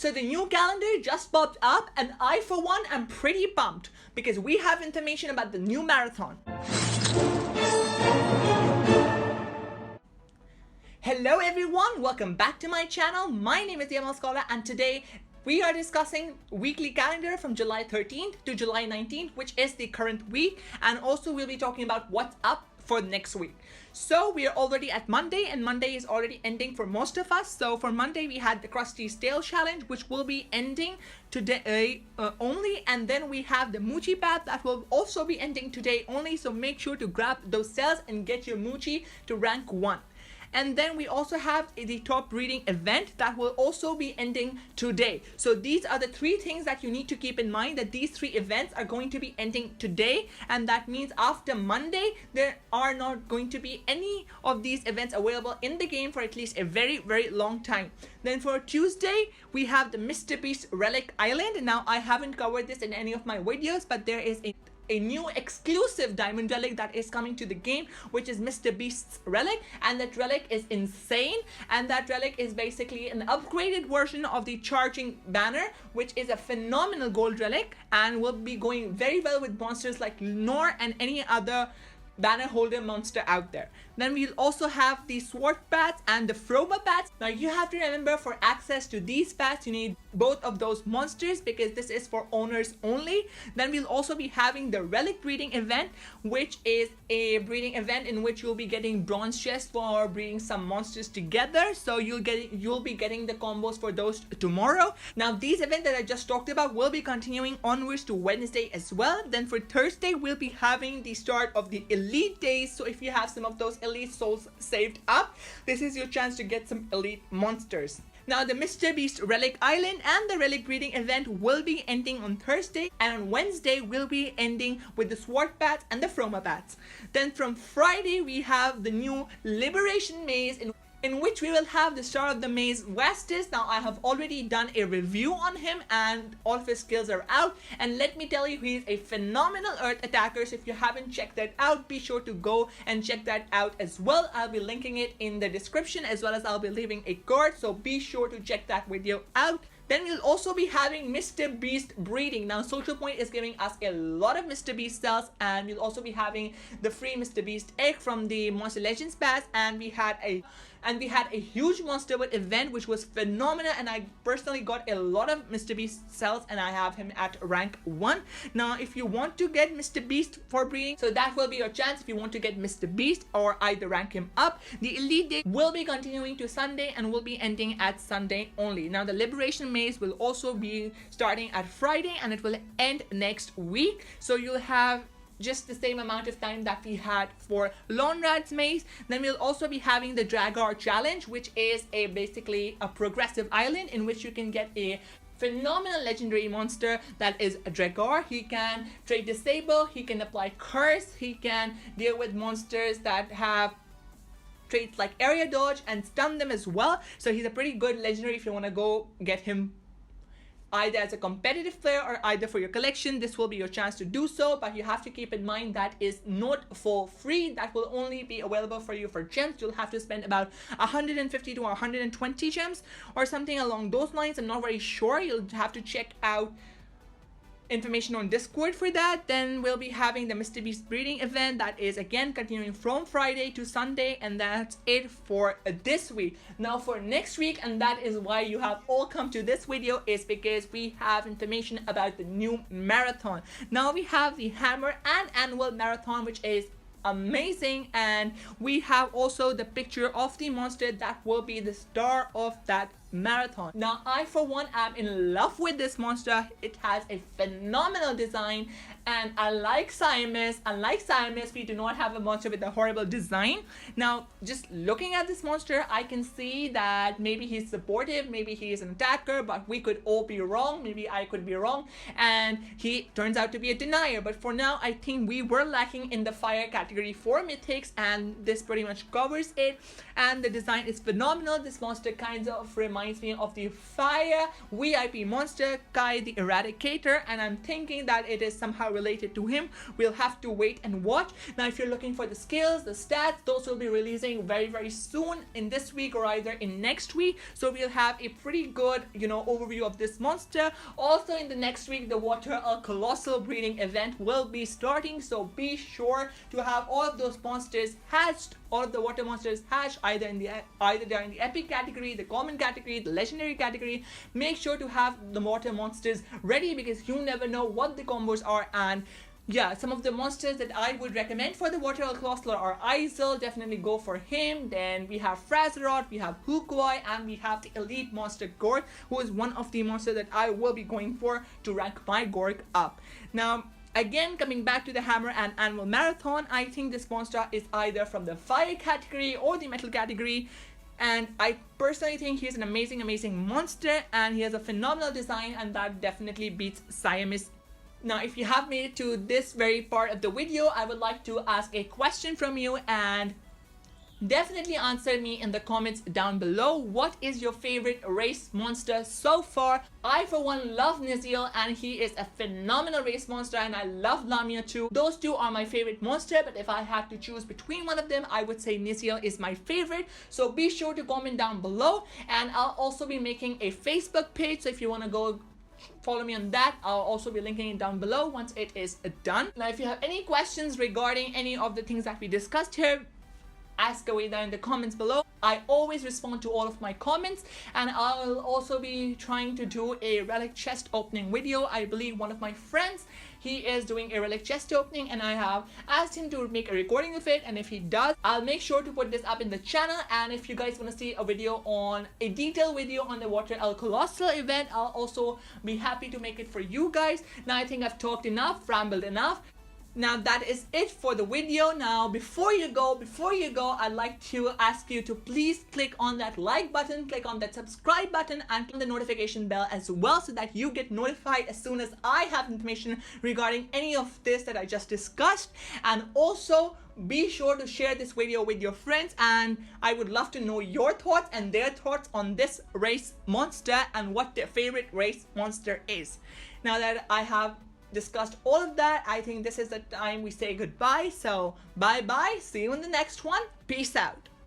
So the new calendar just popped up and I for one am pretty pumped because we have information about the new marathon. Hello everyone, welcome back to my channel. My name is Yamal Scholar and today we are discussing weekly calendar from July 13th to July 19th, which is the current week, and also we'll be talking about what's up for next week. So we are already at Monday and Monday is already ending for most of us. So for Monday we had the Krusty's Tale challenge, which will be ending today only, and then we have the Moochie Path that will also be ending today only, so make sure to grab those cells and get your Moochie to rank 1. And then we also have the top breeding event that will also be ending today. So these are the 3 things that you need to keep in mind, that these 3 events are going to be ending today, and that means after Monday there are not going to be any of these events available in the game for at least a very long time. Then for Tuesday we have the Mr. Beast Relic Island. Now I haven't covered this in any of my videos, but there is a new exclusive diamond relic that is coming to the game, which is Mr. Beast's relic, and that relic is insane, and that relic is basically an upgraded version of the charging banner, which is a phenomenal gold relic and will be going very well with monsters like Lenore and any other banner holder monster out there. Then we'll also have the sword bats and the Froma bats. Now you have to remember, for access to these bats you need both of those monsters because this is for owners only. Then we'll also be having the relic breeding event, which is a breeding event in which you'll be getting bronze chests for breeding some monsters together. So you'll be getting the combos for those tomorrow. Now these events that I just talked about will be continuing onwards to Wednesday as well. Then for Thursday we'll be having the start of the elite days. So if you have some of those elite souls saved up, this is your chance to get some elite monsters. Now the Mr. Beast Relic Island and the Relic Breeding event will be ending on Thursday, and on Wednesday will be ending with the Sword Bats and the Froma Bats. Then from Friday we have the new Liberation Maze in which we will have the star of the maze Vastus. Now I have already done a review on him and all of his skills are out, and let me tell you, he's a phenomenal earth attacker. So if you haven't checked that out, be sure to go and check that out as well. I'll be linking it in the description, as well as I'll be leaving a card, so be sure to check that video out. Then we'll also be having Mr. Beast breeding. Now Social Point is giving us a lot of Mr. Beast cells, and we'll also be having the free Mr. Beast egg from the Monster Legends pass, and we had a huge monster with event which was phenomenal, and I personally got a lot of Mr. Beast cells and I have him at rank 1. Now if you want to get Mr. Beast for breeding, so that will be your chance if you want to get Mr. Beast or either rank him up. The elite day will be continuing to Sunday and will be ending at Sunday only. Now the Liberation Maze will also be starting at Friday and it will end next week, so you'll have just the same amount of time that we had for Lone Rat's Maze. Then we'll also be having the Dragar challenge, which is basically a progressive island in which you can get a phenomenal legendary monster that is a Dragar. He can trade disable, he can apply curse, he can deal with monsters that have traits like area dodge and stun them as well. So he's a pretty good legendary if you want to go get him either as a competitive player or either for your collection. This will be your chance to do so, but you have to keep in mind that is not for free. That will only be available for you for gems. You'll have to spend about 150 to 120 gems or something along those lines. I'm not very sure. You'll have to check out information on Discord for that. Then we'll be having the Mr. Beast breeding event that is again continuing from Friday to Sunday, and that's it for this week. Now for next week, and that is why you have all come to this video, is because we have information about the new marathon. Now we have the Hammer and Anvil marathon, which is amazing, and we have also the picture of the monster that will be the star of that marathon. Now I for one am in love with this monster. It has a phenomenal design, and unlike Siames, we do not have a monster with a horrible design. Now just looking at this monster, I can see that maybe he's supportive, maybe he is an attacker, but we could all be wrong. Maybe I could be wrong and he turns out to be a denier. But for now I think we were lacking in the fire category for mythics, and this pretty much covers it, and the design is phenomenal. This monster kind of reminds reminds me of the fire VIP monster Kai the Eradicator, and I'm thinking that it is somehow related to him. We'll have to wait and watch. Now if you're looking for the skills, the stats, those will be releasing very soon in this week or either in next week, so we'll have a pretty good overview of this monster. Also in the next week, the Water Colossal breeding event will be starting, so be sure to have all of those monsters hatched, all of the water monsters hatched, either they're in the epic category, the common category, the legendary category. Make sure to have the water monsters ready, because you never know what the combos are. And yeah, some of the monsters that I would recommend for the Water Colossal are Izel, definitely go for him. Then we have Frazzarot, we have Hookboy, and we have the elite monster Gork, who is one of the monsters that I will be going for to rank my Gork up. Now again, coming back to the Hammer and Anvil Marathon, I think this monster is either from the fire category or the metal category. And I personally think he's an amazing monster, and he has a phenomenal design, and that definitely beats Siamese. Now if you have made it to this very part of the video, I would like to ask a question from you, and definitely answer me in the comments down below. What is your favorite race monster so far? I for one love Niziel, and he is a phenomenal race monster, and I love Lamia too. Those two are my favorite monster, but if I had to choose between one of them, I would say Niziel is my favorite. So be sure to comment down below, and I'll also be making a Facebook page, so if you want to go follow me on that, I'll also be linking it down below once it is done. Now if you have any questions regarding any of the things that we discussed here, ask away down in the comments below. I always respond to all of my comments, and I'll also be trying to do a relic chest opening video. I believe one of my friends, he is doing a relic chest opening, and I have asked him to make a recording of it, and if he does, I'll make sure to put this up in the channel. And if you guys want to see a detailed video on the Water Colossal event, I'll also be happy to make it for you guys. Now I think I've talked enough, rambled enough. Now that is it for the video. Now before you go, I'd like to ask you to please click on that like button, click on that subscribe button, and click on the notification bell as well, so that you get notified as soon as I have information regarding any of this that I just discussed. And also be sure to share this video with your friends, and I would love to know your thoughts and their thoughts on this race monster and what their favorite race monster is. Now that I have discussed all of that, I think this is the time we say goodbye. So bye bye, see you in the next one, peace out.